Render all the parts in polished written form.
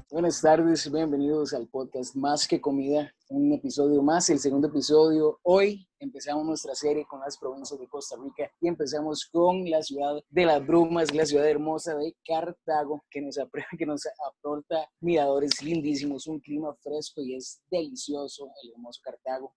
Buenas tardes, bienvenidos al podcast Más que Comida, un episodio más, el segundo episodio. Hoy empezamos nuestra serie con las provincias de Costa Rica y empezamos con la ciudad de las brumas, la ciudad hermosa de Cartago, que nos aporta miradores lindísimos, un clima fresco y es delicioso el hermoso Cartago.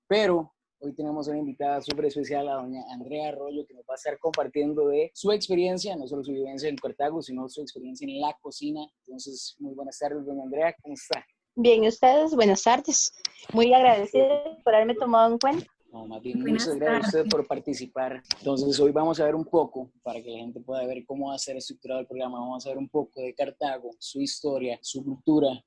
Pero hoy tenemos una invitada súper especial, a doña Andrea Arroyo, que nos va a estar compartiendo de su experiencia, no solo su vivencia en Cartago, sino su experiencia en la cocina. Entonces, muy buenas tardes, doña Andrea, ¿cómo está? Bien, ¿y ustedes? Buenas tardes. Muy agradecida por haberme tomado en cuenta. No, más bien, muchas gracias a usted por participar. Entonces, hoy vamos a ver un poco, para que la gente pueda ver cómo va a ser estructurado el programa, vamos a ver un poco de Cartago, su historia, su cultura,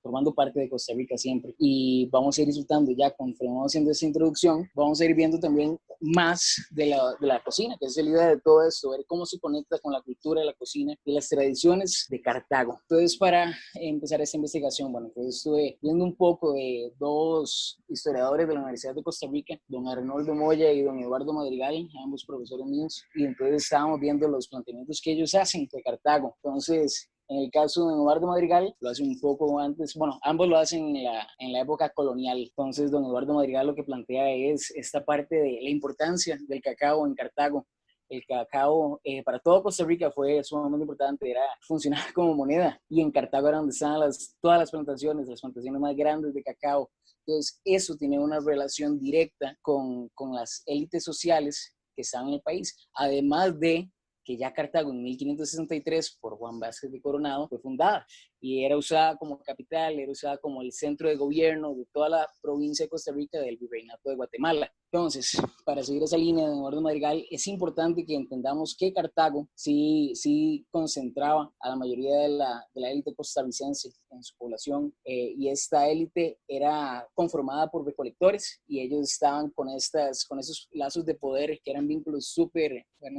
formando parte de Costa Rica siempre. Y vamos a ir disfrutando ya, conforme vamos haciendo esta introducción, vamos a ir viendo también más de la cocina, que es la idea de todo esto, ver cómo se conecta con la cultura de la cocina y las tradiciones de Cartago. Entonces, para empezar esta investigación, bueno, pues estuve viendo un poco de dos historiadores de la Universidad de Costa Rica, don Arnoldo Moya y don Eduardo Madrigal, ambos profesores míos, y entonces estábamos viendo los planteamientos que ellos hacen de Cartago. Entonces, en el caso de Eduardo Madrigal, lo hace un poco antes, bueno, ambos lo hacen en la época colonial. Entonces, don Eduardo Madrigal lo que plantea es esta parte de la importancia del cacao en Cartago. El cacao para todo Costa Rica fue sumamente importante, era funcionar como moneda. Y en Cartago era donde estaban todas las plantaciones más grandes de cacao. Entonces, eso tiene una relación directa con las élites sociales que estaban en el país, además de que ya Cartago en 1563 por Juan Vázquez de Coronado fue fundada y era usada como capital, era usada como el centro de gobierno de toda la provincia de Costa Rica del Virreinato de Guatemala. Entonces, para seguir esa línea de Eduardo Madrigal, es importante que entendamos que Cartago sí concentraba a la mayoría de la élite costarricense en su población, y esta élite era conformada por recolectores y ellos estaban con esos lazos de poder que eran vínculos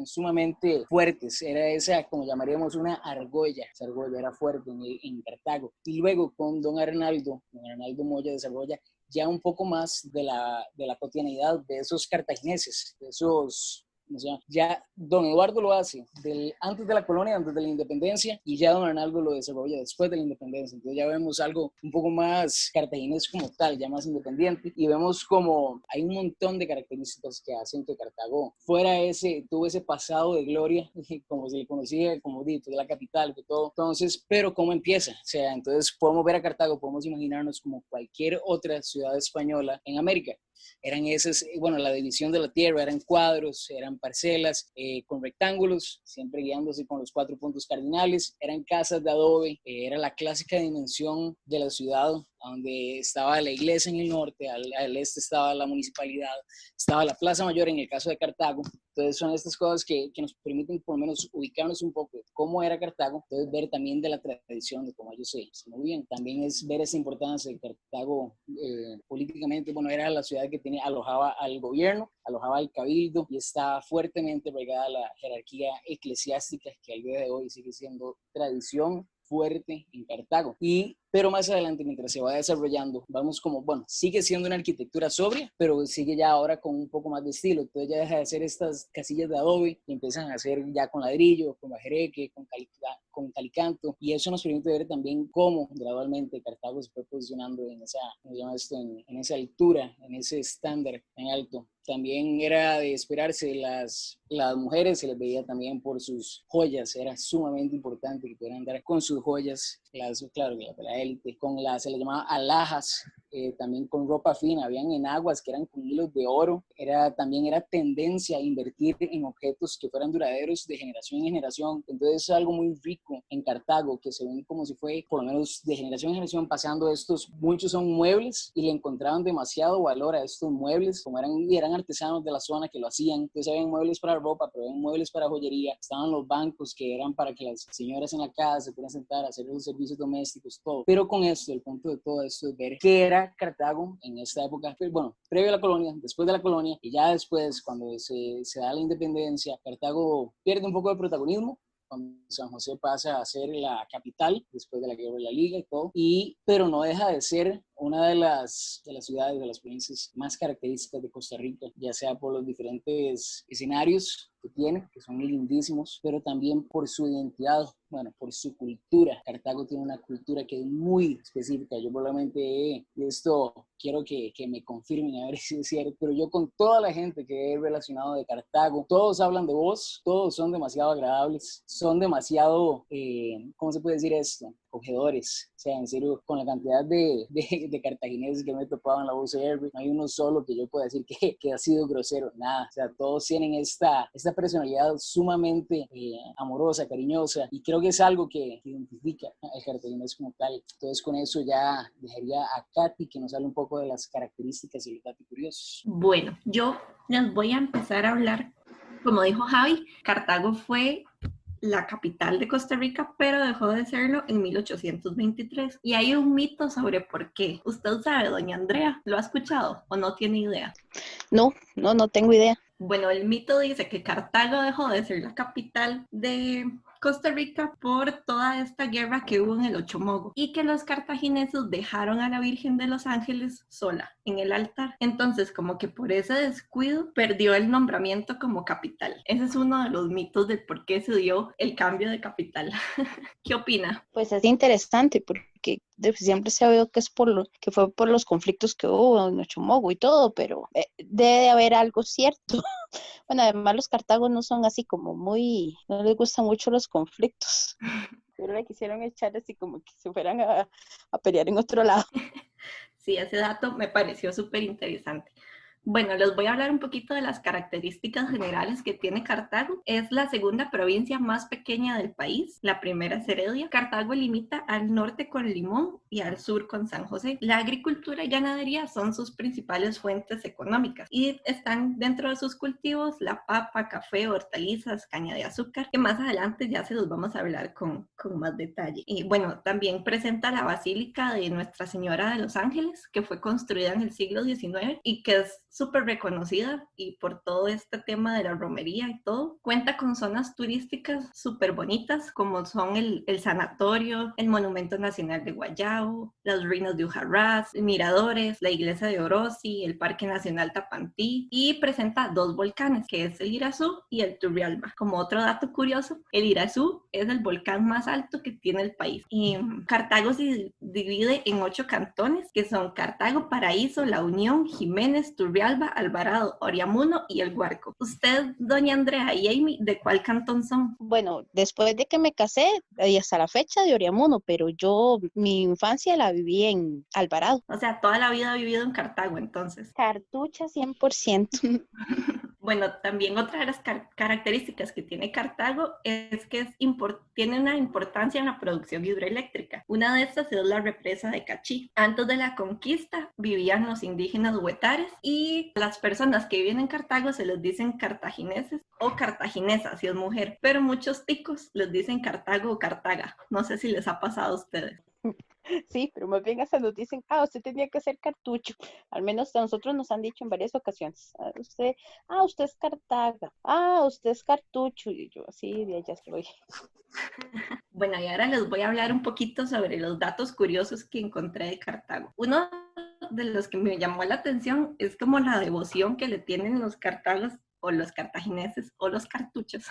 sumamente fuertes. Era esa, como llamaríamos, una argolla. Esa argolla era fuerte en Cartago. Y luego con don Arnaldo Moya desarrolla ya un poco más de la cotidianidad de esos cartagineses, de esos, ¿cómo se llama? Ya don Eduardo lo hace antes de la colonia, antes de la independencia, y ya don Arnaldo lo desarrolla después de la independencia. Entonces ya vemos algo un poco más cartaginés como tal, ya más independiente, y vemos como hay un montón de características que hacen que Cartago tuvo ese pasado de gloria, como se le conocía, como dito, de la capital, de todo. Entonces, pero ¿cómo empieza? O sea, entonces podemos ver a Cartago, podemos imaginarnos como cualquier otra ciudad española en América. Eran esas, bueno, la división de la tierra, eran cuadros, eran parcelas con rectángulos, siempre guiándose con los 4 puntos cardinales, eran casas de adobe, era la clásica dimensión de la ciudad, donde estaba la iglesia en el norte, al este estaba la municipalidad, estaba la Plaza Mayor en el caso de Cartago. Entonces son estas cosas que nos permiten por lo menos ubicarnos un poco de cómo era Cartago, entonces ver también de la tradición, de cómo ellos se movían. También es ver esa importancia de Cartago políticamente. Bueno, era la ciudad que alojaba al gobierno, alojaba al cabildo y está fuertemente pegada a la jerarquía eclesiástica que al día de hoy sigue siendo tradición fuerte en Cartago. Pero más adelante, mientras se va desarrollando, vamos como, bueno, sigue siendo una arquitectura sobria, pero sigue ya ahora con un poco más de estilo. Entonces ya deja de hacer estas casillas de adobe y empiezan a hacer ya con ladrillo, con bajereque, con calicanto, y eso nos permite ver también cómo gradualmente Cartago se fue posicionando en esa altura, en ese estándar en alto. También era de esperarse, las mujeres se les veía también por sus joyas, era sumamente importante que pudieran andar con sus joyas, claro, la élite, se les llamaba alhajas, también con ropa fina, habían enaguas que eran con hilos de oro, también era tendencia a invertir en objetos que fueran duraderos de generación en generación. Entonces es algo muy rico en Cartago, que se ven como si fue por lo menos de generación en generación pasando estos. Muchos son muebles y le encontraban demasiado valor a estos muebles, como eran artesanos de la zona que lo hacían. Entonces habían muebles para ropa, pero habían muebles para joyería, estaban los bancos que eran para que las señoras en la casa se pudieran sentar a hacer los servicios domésticos, todo. Pero con esto, el punto de todo esto es ver qué era Cartago en esta época, bueno, previo a la colonia, después de la colonia, y ya después, cuando se da la independencia, Cartago pierde un poco de protagonismo, cuando San José pasa a ser la capital después de la guerra de la Liga y todo, pero no deja de ser una de las ciudades, de las provincias más características de Costa Rica, ya sea por los diferentes escenarios que tiene, que son lindísimos, pero también por su identidad, bueno, por su cultura. Cartago tiene una cultura que es muy específica. Yo probablemente, y esto quiero que me confirmen a ver si es cierto, pero yo con toda la gente que he relacionado de Cartago, todos hablan de vos, todos son demasiado agradables, son demasiado, ¿cómo se puede decir esto? Acogedores. O sea, en serio, con la cantidad de cartagineses que me he topado en la UCR, no hay uno solo que yo pueda decir que ha sido grosero, nada. O sea, todos tienen esta personalidad sumamente amorosa, cariñosa, y creo que es algo que identifica al cartaginés como tal. Entonces, con eso ya dejaría a Katy que nos hable un poco de las características y los datos curiosos. Bueno, yo les voy a empezar a hablar, como dijo Javi, Cartago fue la capital de Costa Rica, pero dejó de serlo en 1823. Y hay un mito sobre por qué. ¿Usted sabe, doña Andrea? ¿Lo ha escuchado o no tiene idea? No tengo idea. Bueno, el mito dice que Cartago dejó de ser la capital de Costa Rica por toda esta guerra que hubo en el Ochomogo y que los cartagineses dejaron a la Virgen de los Ángeles sola en el altar. Entonces, como que por ese descuido perdió el nombramiento como capital. Ese es uno de los mitos del por qué se dio el cambio de capital. ¿Qué opina? Pues es interesante porque siempre se ha oído que que fue por los conflictos que hubo en Ochomogo y todo, pero debe de haber algo cierto. Bueno, además los cartagos no son así como no les gustan mucho los conflictos. Pero le quisieron echar así como que se fueran a pelear en otro lado. Sí, ese dato me pareció súper interesante. Bueno, les voy a hablar un poquito de las características generales que tiene Cartago. Es la segunda provincia más pequeña del país. La primera es Heredia. Cartago limita al norte con Limón y al sur con San José. La agricultura y ganadería son sus principales fuentes económicas y están dentro de sus cultivos la papa, café, hortalizas, caña de azúcar, que más adelante ya se los vamos a hablar con más detalle. Y bueno, también presenta la Basílica de Nuestra Señora de los Ángeles, que fue construida en el siglo XIX y que es súper reconocida y por todo este tema de la romería y todo. Cuenta con zonas turísticas súper bonitas como son el sanatorio, el Monumento Nacional de Guayabo, las ruinas de Ujarrás, miradores, la iglesia de Orosi, el Parque Nacional Tapantí, y presenta 2 volcanes, que es el Irazú y el Turrialba. Como otro dato curioso, el Irazú es el volcán más alto que tiene el país. Y Cartago se divide en 8 cantones, que son Cartago, Paraíso, La Unión, Jiménez, Turrialba, Alvarado, Oriamuno y El Guarco. Usted, doña Andrea y Amy, ¿de cuál cantón son? Bueno, después de que me casé, y hasta la fecha de Oriamuno, pero mi infancia la viví en Alvarado. O sea, toda la vida he vivido en Cartago, entonces. Cartucha 100%. Bueno, también otra de las características que tiene Cartago es que tiene una importancia en la producción hidroeléctrica. Una de estas es la represa de Cachí. Antes de la conquista vivían los indígenas huetares y las personas que viven en Cartago se les dicen cartagineses o cartaginesas si es mujer, pero muchos ticos les dicen Cartago o Cartaga. No sé si les ha pasado a ustedes. Sí, pero más bien hasta nos dicen, usted tenía que ser cartucho. Al menos a nosotros nos han dicho en varias ocasiones. Usted es Cartaga. Usted es cartucho. Y yo, sí, de allá estoy. Bueno, y ahora les voy a hablar un poquito sobre los datos curiosos que encontré de Cartago. Uno de los que me llamó la atención es como la devoción que le tienen los cartagos o los cartagineses o los cartuchos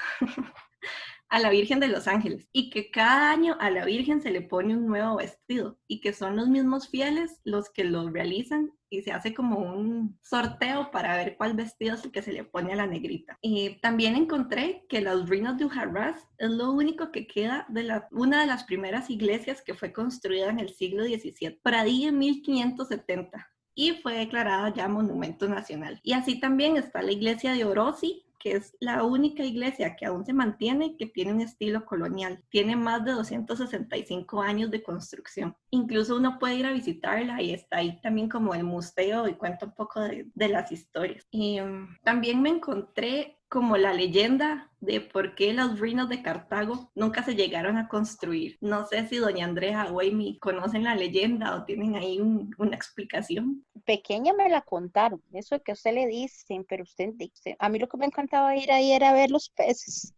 a la Virgen de los Ángeles, y que cada año a la Virgen se le pone un nuevo vestido y que son los mismos fieles los que lo realizan y se hace como un sorteo para ver cuál vestido es el que se le pone a la negrita. Y también encontré que las ruinas de Ujarrás es lo único que queda de una de las primeras iglesias que fue construida en el siglo XVII, por ahí en 1570. Y fue declarada ya Monumento Nacional. Y así también está la iglesia de Orosi, que es la única iglesia que aún se mantiene, que tiene un estilo colonial. Tiene más de 265 años de construcción. Incluso uno puede ir a visitarla y está ahí también como el museo y cuenta un poco de las historias. Y también me encontré como la leyenda de por qué las ruinas de Cartago nunca se llegaron a construir. No sé si doña Andrea o Amy conocen la leyenda o tienen ahí una explicación. Pequeña me la contaron, eso que a usted le dicen, pero usted dice, a mí lo que me encantaba ir ahí era ver los peces.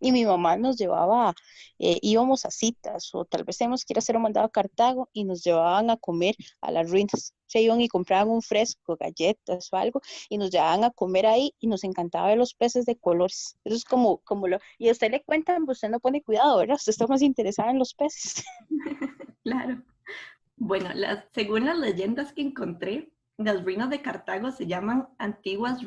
Y mi mamá nos llevaba, íbamos a citas, o tal vez teníamos que ir a hacer un mandado a Cartago y nos llevaban a comer a las ruinas. Se iban y compraban un fresco, galletas o algo, y nos llevaban a comer ahí y nos encantaba ver los peces de colores. Eso es y a usted le cuentan, pues usted no pone cuidado, ¿verdad? Usted está más interesada en los peces. Claro. Bueno, según las leyendas que encontré, las ruinas de Cartago se llaman antiguas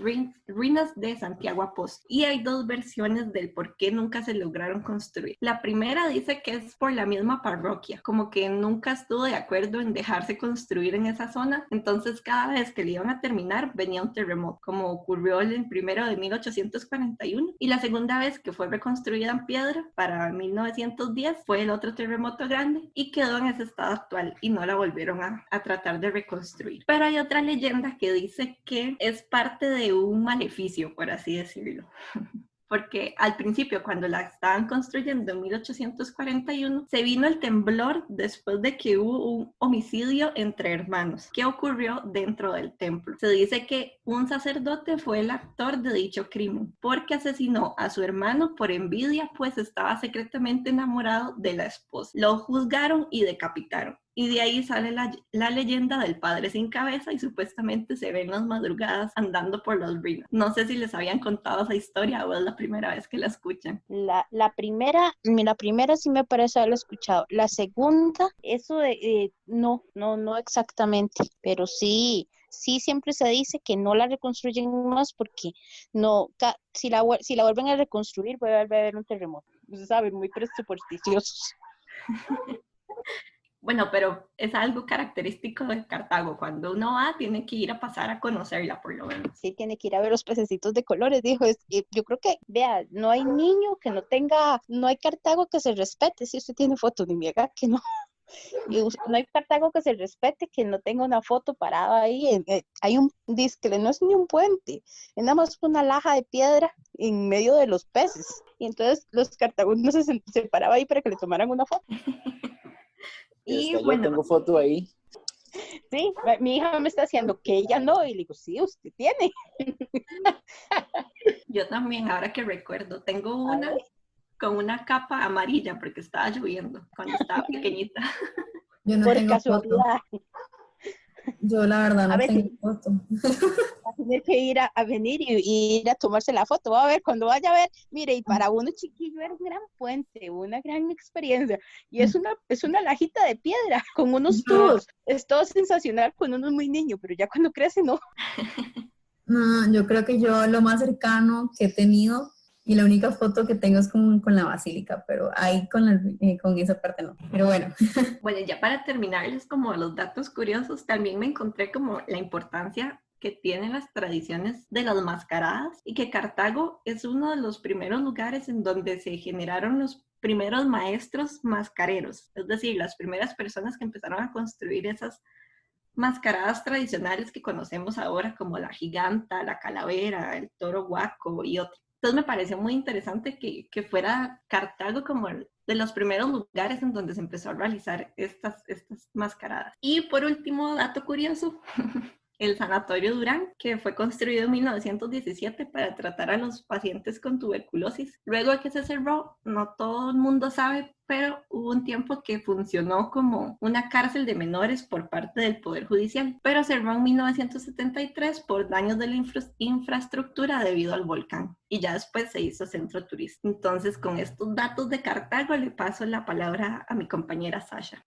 ruinas de Santiago Apóstol y hay dos versiones del por qué nunca se lograron construir. La primera dice que es por la misma parroquia, como que nunca estuvo de acuerdo en dejarse construir en esa zona, entonces cada vez que le iban a terminar venía un terremoto, como ocurrió el primero de 1841, y la segunda vez que fue reconstruida en piedra para 1910 fue el otro terremoto grande y quedó en ese estado actual y no la volvieron a tratar de reconstruir. Pero hay otra leyenda que dice que es parte de un maleficio, por así decirlo. Porque al principio, cuando la estaban construyendo en 1841, se vino el temblor después de que hubo un homicidio entre hermanos que ocurrió dentro del templo. Se dice que un sacerdote fue el actor de dicho crimen porque asesinó a su hermano por envidia, pues estaba secretamente enamorado de la esposa. Lo juzgaron y decapitaron. Y de ahí sale la leyenda del padre sin cabeza y supuestamente se ven las madrugadas andando por las ruinas. No sé si les habían contado esa historia o es la primera vez que la escuchan. La primera sí me parece haberla escuchado. La segunda, eso no exactamente, pero sí siempre se dice que no la reconstruyen más porque no, si la vuelven a reconstruir puede volver a haber un terremoto. Ustedes saben, muy supersticiosos. Bueno, pero es algo característico de Cartago. Cuando uno va, tiene que ir a pasar a conocerla, por lo menos. Sí, tiene que ir a ver los pececitos de colores, dijo. Yo creo que, vea, no hay niño que no hay Cartago que se respete. Si usted tiene fotos, ni me diga que no. No hay Cartago que se respete, que no tenga una foto parada ahí. Hay un disque, no es ni un puente, es nada más una laja de piedra en medio de los peces. Y entonces los cartagoneses se paraban ahí para que le tomaran una foto. Y bueno, yo tengo foto ahí. Sí, mi hija me está haciendo que ella no, y le digo, sí, usted tiene. Yo también, ahora que recuerdo, tengo una con una capa amarilla porque estaba lloviendo cuando estaba pequeñita. Yo no tengo casualidad. Foto. Yo la verdad no tengo foto. Va a tener que ir a venir y ir a tomarse la foto. Va a ver, cuando vaya a ver, mire, y para uno chiquillo era un gran puente, una gran experiencia. Y es una lajita de piedra con unos tubos. Es todo sensacional cuando uno es muy niño, pero ya cuando crece, no. No, yo creo que yo lo más cercano que he tenido y la única foto que tengo es con la basílica, pero ahí con esa parte no. Pero bueno. Bueno, ya para terminarles como los datos curiosos, también me encontré como la importancia que tienen las tradiciones de las mascaradas y que Cartago es uno de los primeros lugares en donde se generaron los primeros maestros mascareros, es decir, las primeras personas que empezaron a construir esas mascaradas tradicionales que conocemos ahora como la giganta, la calavera, el toro guaco y otros. Entonces me pareció muy interesante que fuera Cartago como de los primeros lugares en donde se empezó a realizar estas mascaradas. Y por último, dato curioso, el Sanatorio Durán, que fue construido en 1917 para tratar a los pacientes con tuberculosis. Luego de que se cerró, no todo el mundo sabe, pero hubo un tiempo que funcionó como una cárcel de menores por parte del Poder Judicial, pero cerró en 1973 por daños de la infraestructura debido al volcán, y ya después se hizo centro turístico. Entonces, con estos datos de Cartago, le paso la palabra a mi compañera Sasha.